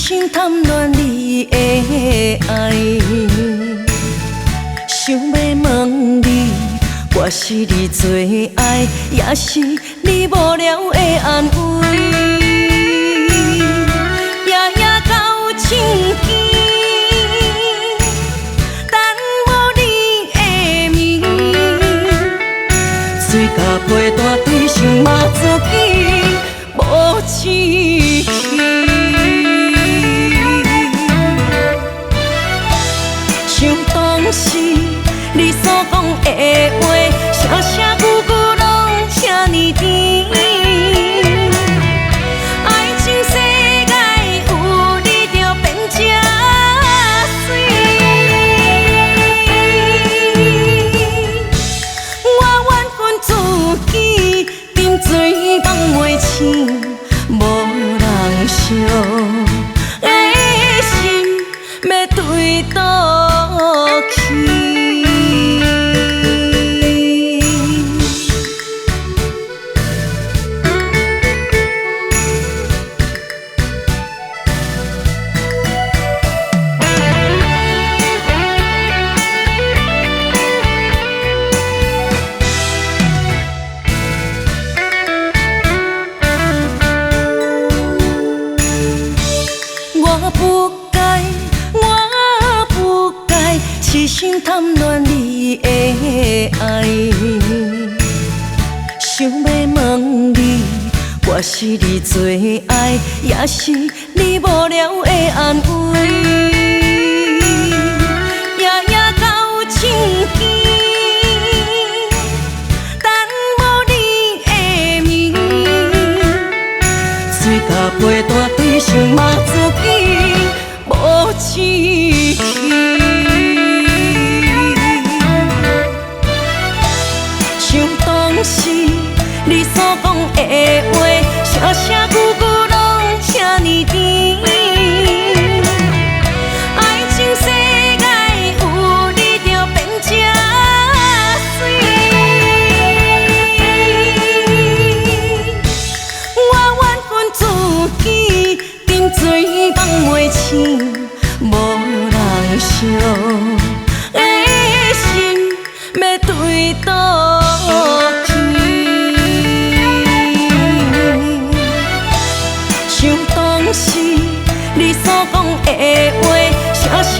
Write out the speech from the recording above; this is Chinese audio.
心贪恋你的爱，想要问你，我是你最爱，也是你无聊的安慰。夜夜到深更，等无你的眠，水甲陪大对象嘛做起无志气。想当时你所讲的话，声声句句拢遐尼甜。爱情世界有你就变这水。我缘分自己沉醉放袂醒，无人惜的心要对倒去。我不该痴心贪恋你的爱，想要问你，我是你最爱，也是你无聊的安慰。夜夜到深更，等无你的眠，水甲陪大对象嘛做起无志气。想当时你所讲的话，声声句句拢遐尼甜。爱情世界有你就变这水。我缘分自己沉醉放袂醒，无人惜的心要对倒去。想当时你所讲的话，声声